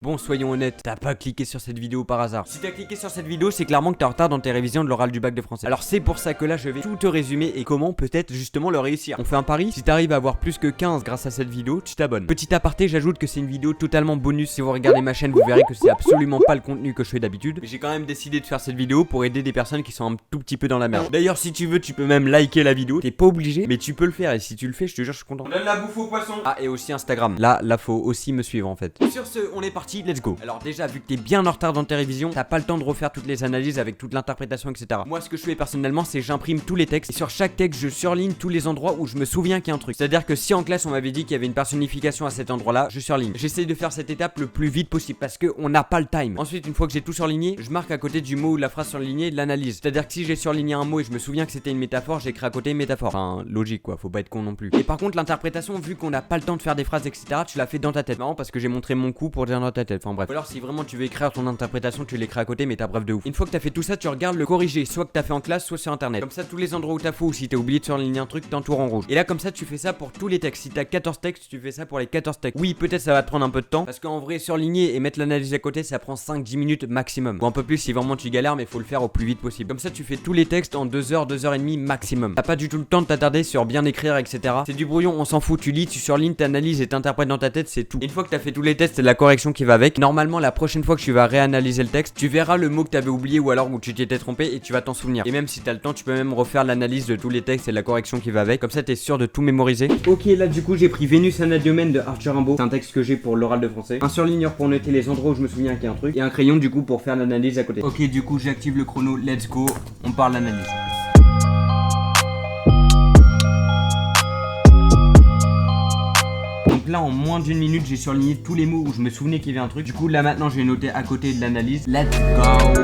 Bon, soyons honnêtes, t'as pas cliqué sur cette vidéo par hasard. Si t'as cliqué sur cette vidéo, c'est clairement que t'es en retard dans tes révisions de l'oral du bac de français. Alors c'est pour ça que là, je vais tout te résumer et comment peut-être justement le réussir. On fait un pari, si t'arrives à avoir plus que 15 grâce à cette vidéo, tu t'abonnes. Petit aparté, j'ajoute que c'est une vidéo totalement bonus. Si vous regardez ma chaîne, vous verrez que c'est absolument pas le contenu que je fais d'habitude. Mais j'ai quand même décidé de faire cette vidéo pour aider des personnes qui sont un tout petit peu dans la merde. D'ailleurs, si tu veux, tu peux même liker la vidéo. T'es pas obligé, mais tu peux le faire. Et si tu le fais, je te jure, je suis content. On donne la bouffe aux poissons. Ah, et aussi Instagram. Là, faut aussi me suivre en fait. Sur ce, on est parti, let's go. Alors déjà, vu que t'es bien en retard dans tes révisions, t'as pas le temps de refaire toutes les analyses avec toute l'interprétation, etc. Moi, ce que je fais personnellement, c'est j'imprime tous les textes et sur chaque texte, je surligne tous les endroits où je me souviens qu'il y a un truc. C'est-à-dire que si en classe on m'avait dit qu'il y avait une personnification à cet endroit-là, je surligne. J'essaye de faire cette étape le plus vite possible parce que on n'a pas le time. Ensuite, une fois que j'ai tout surligné, je marque à côté du mot ou de la phrase surlignée de l'analyse. C'est-à-dire que si j'ai surligné un mot et je me souviens que c'était une métaphore, j'écris à côté une métaphore. Enfin, logique quoi, faut pas être con non plus. Et par contre, l'interprétation, vu qu'on n'a pas le temps de faire des phrases, etc., tu la fais dans ta tête. Marrant parce que j'ai montré mon coup pour dire dans ta tête. Enfin bref. Ou alors si vraiment tu veux écrire ton interprétation, tu l'écris à côté, mais t'as bref de ouf. Une fois que t'as fait tout ça, tu regardes le corrigé, soit que t'as fait en classe, soit sur internet. Comme ça, tous les endroits où t'as faux ou si t'as oublié de surligner un truc, t'entoures en rouge. Et là, comme ça, tu fais ça pour tous les textes. Si t'as 14 textes, tu fais ça pour les 14 textes. Oui, peut-être ça va te prendre un peu de temps, parce qu'en vrai, surligner et mettre l'analyse à côté, ça prend 5-10 minutes maximum. Ou un peu plus si vraiment tu galères, mais faut le faire au plus vite possible. Comme ça, tu fais tous les textes en 2 heures, 2 heures et demie maximum. T'as pas du tout le temps de t'attarder sur bien écrire, etc. C'est du brouillon, on s'en fout. Tu lis, tu surlignes, t'analyses et t'interprètes dans ta tête, c'est tout. Une fois que t'as fait tous les tests, c'est la correction qui va avec. Normalement, la prochaine fois que tu vas réanalyser le texte, tu verras le mot que t'avais oublié ou alors où tu t'étais trompé et tu vas t'en souvenir. Et même si t'as le temps, tu peux même refaire l'analyse de tous les textes et la correction qui va avec. Comme ça, t'es sûr de tout mémoriser. Ok, là du coup, j'ai pris Vénus Anadyomène de Arthur Rimbaud. C'est un texte que j'ai pour l'oral de français. Un surligneur pour noter les endroits où je me souviens qu'il y a un truc. Et un crayon du coup pour faire l'analyse à côté. Ok, du coup, j'active le chrono. Let's go. On part l'analyse. Donc là en moins d'une minute j'ai surligné tous les mots où je me souvenais qu'il y avait un truc. Du coup là maintenant j'ai noté à côté de l'analyse. Let's go.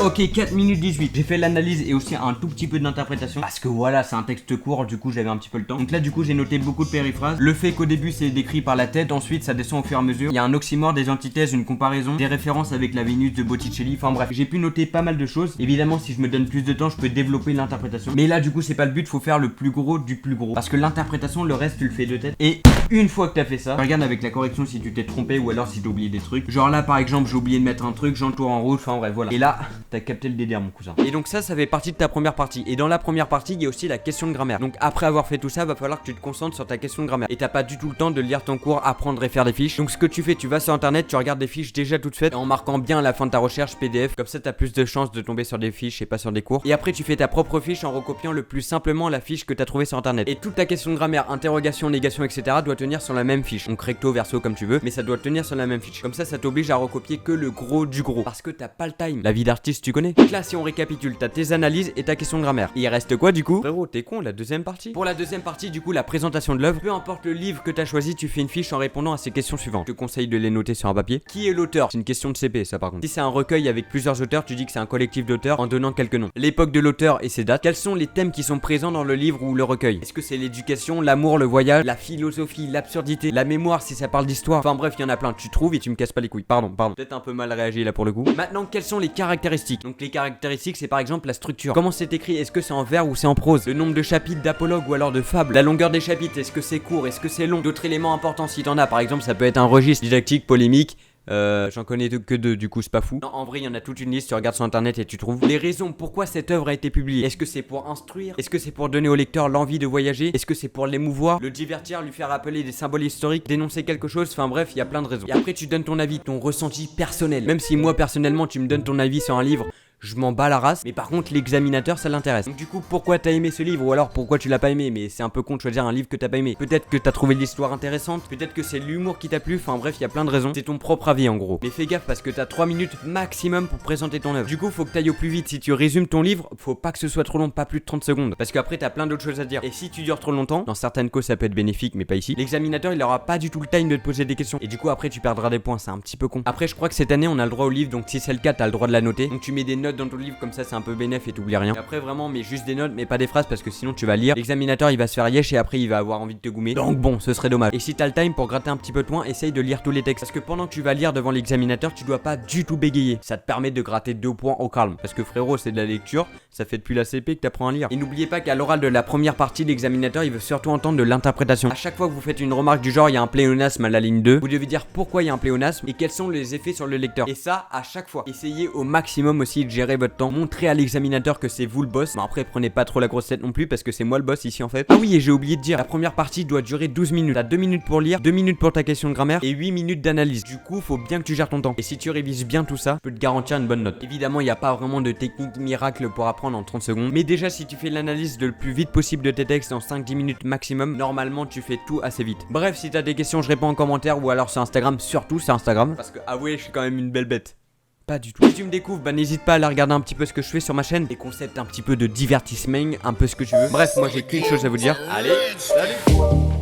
Ok, 4 minutes 18. J'ai fait l'analyse et aussi un tout petit peu d'interprétation. Parce que voilà, c'est un texte court, du coup j'avais un petit peu le temps. Donc là, du coup, j'ai noté beaucoup de périphrases. Le fait qu'au début, c'est décrit par la tête, ensuite ça descend au fur et à mesure. Il y a un oxymore, des antithèses, une comparaison, des références avec la Vénus de Botticelli. Enfin bref, j'ai pu noter pas mal de choses. Évidemment, si je me donne plus de temps, je peux développer l'interprétation. Mais là, du coup, c'est pas le but, faut faire le plus gros du plus gros. Parce que l'interprétation, le reste, tu le fais de tête. Et une fois que t'as fait ça, regarde avec la correction si tu t'es trompé ou alors si t'as oublié des trucs. Genre là, par exemple, j'ai oublié de mettre un truc, j'entoure en rouge. Enfin bref, voilà. Et là, t'as capté le délire, mon cousin. Et donc ça fait partie de ta première partie. Et dans la première partie, il y a aussi la question de grammaire. Donc après avoir fait tout ça, va falloir que tu te concentres sur ta question de grammaire. Et t'as pas du tout le temps de lire ton cours, apprendre et faire des fiches. Donc ce que tu fais, tu vas sur internet, tu regardes des fiches déjà toutes faites en marquant bien à la fin de ta recherche PDF. Comme ça, t'as plus de chances de tomber sur des fiches et pas sur des cours. Et après, tu fais ta propre fiche en recopiant le plus simplement la fiche que t'as trouvée sur internet. Et toute ta question de grammaire, interrogation, négation, etc. doit tenir sur la même fiche. Donc recto, verso, comme tu veux, mais ça doit tenir sur la même fiche. Comme ça t'oblige à recopier que le gros du gros. Parce que t'as pas le time. La vie d'artiste, tu connais. Donc là, si on récapitule, t'as tes analyses et ta question de grammaire. Et il reste quoi du coup? Frérot, t'es con, la deuxième partie. Pour la deuxième partie, du coup, la présentation de l'œuvre. Peu importe le livre que t'as choisi, tu fais une fiche en répondant à ces questions suivantes. Je te conseille de les noter sur un papier. Qui est l'auteur? C'est une question de CP, ça par contre. Si c'est un recueil avec plusieurs auteurs, tu dis que c'est un collectif d'auteurs en donnant quelques noms. L'époque de l'auteur et ses dates. Quels sont les thèmes qui sont présents dans le livre ou le recueil? Est-ce que c'est l'éducation, l'amour, le voyage, la philosophie, l'absurdité, la mémoire si ça parle d'histoire? Enfin bref, il y en a plein. Tu trouves et tu me casses pas les couilles. Pardon. Peut-être un peu mal réagi là pour le coup. Maintenant, quelles sont les caractéristiques? Donc les caractéristiques, c'est par exemple la structure. Comment c'est écrit? Est-ce que c'est en vers ou c'est en prose? Le nombre de chapitres d'apologue ou alors de fable? La longueur des chapitres, est-ce que c'est court? Est-ce que c'est long? D'autres éléments importants si t'en as, par exemple, ça peut être un registre didactique, polémique. J'en connais que deux, du coup c'est pas fou. Non, en vrai il y en a toute une liste, tu regardes sur internet et tu trouves les raisons pourquoi cette œuvre a été publiée. Est-ce que c'est pour instruire? Est-ce que c'est pour donner au lecteur l'envie de voyager? Est-ce que c'est pour l'émouvoir, le divertir, lui faire rappeler des symboles historiques, dénoncer quelque chose? Enfin bref, il y a plein de raisons. Et après tu donnes ton avis, ton ressenti personnel. Même si moi personnellement tu me donnes ton avis sur un livre, je m'en bats la race, mais par contre l'examinateur ça l'intéresse. Donc du coup pourquoi t'as aimé ce livre ou alors pourquoi tu l'as pas aimé? Mais c'est un peu con de choisir un livre que t'as pas aimé. Peut-être que t'as trouvé l'histoire intéressante, peut-être que c'est l'humour qui t'a plu, enfin bref il y a plein de raisons. C'est ton propre avis en gros. Mais fais gaffe parce que t'as 3 minutes maximum pour présenter ton œuvre. Du coup faut que t'ailles au plus vite. Si tu résumes ton livre, faut pas que ce soit trop long, pas plus de 30 secondes. Parce qu'après t'as plein d'autres choses à dire. Et si tu dures trop longtemps, dans certaines causes ça peut être bénéfique mais pas ici, l'examinateur il aura pas du tout le time de te poser des questions. Et du coup après tu perdras des points, c'est un petit peu con. Après je crois que cette année on a le droit au livre, donc si c'est le cas t'as le droit de la noter. Donc tu mets des notes notes dans ton livre, comme ça c'est un peu bénéf et t'oublies rien. Et après vraiment mets juste des notes mais pas des phrases parce que sinon tu vas lire. L'examinateur il va se faire yesh et après il va avoir envie de te goumer. Donc bon, ce serait dommage. Et si t'as le time pour gratter un petit peu de points, essaye de lire tous les textes. Parce que pendant que tu vas lire devant l'examinateur, tu dois pas du tout bégayer. Ça te permet de gratter 2 points au calme. Parce que frérot, c'est de la lecture, ça fait depuis la CP que t'apprends à lire. Et n'oubliez pas qu'à l'oral de la première partie, l'examinateur il veut surtout entendre de l'interprétation. À chaque fois que vous faites une remarque du genre il y a un pléonasme à la ligne 2, vous devez dire pourquoi il y a un pléonasme et quels sont les effets sur le lecteur. Et ça à chaque fois. Essayez au maximum aussi de gérer votre temps. Montrez à l'examinateur que c'est vous le boss. Mais après prenez pas trop la grosse tête non plus parce que c'est moi le boss ici en fait. Ah oui, et j'ai oublié de dire, la première partie doit durer 12 minutes. T'as 2 minutes pour lire, 2 minutes pour ta question de grammaire et 8 minutes d'analyse. Du coup, faut bien que tu gères ton temps. Et si tu révises bien tout ça, je peux te garantir une bonne note. Évidemment, il n'y a pas vraiment de technique miracle pour apprendre en 30 secondes. Mais déjà, si tu fais l'analyse le plus vite possible de tes textes en 5-10 minutes maximum, normalement tu fais tout assez vite. Bref, si t'as des questions, je réponds en commentaire ou alors sur Instagram, surtout sur Instagram. Parce que avouez, je suis quand même une belle bête. Pas du tout. Si tu me découvres, bah n'hésite pas à aller regarder un petit peu ce que je fais sur ma chaîne. Des concepts un petit peu de divertissement, un peu ce que tu veux. Bref, moi j'ai qu'une chose à vous dire. Allez, salut!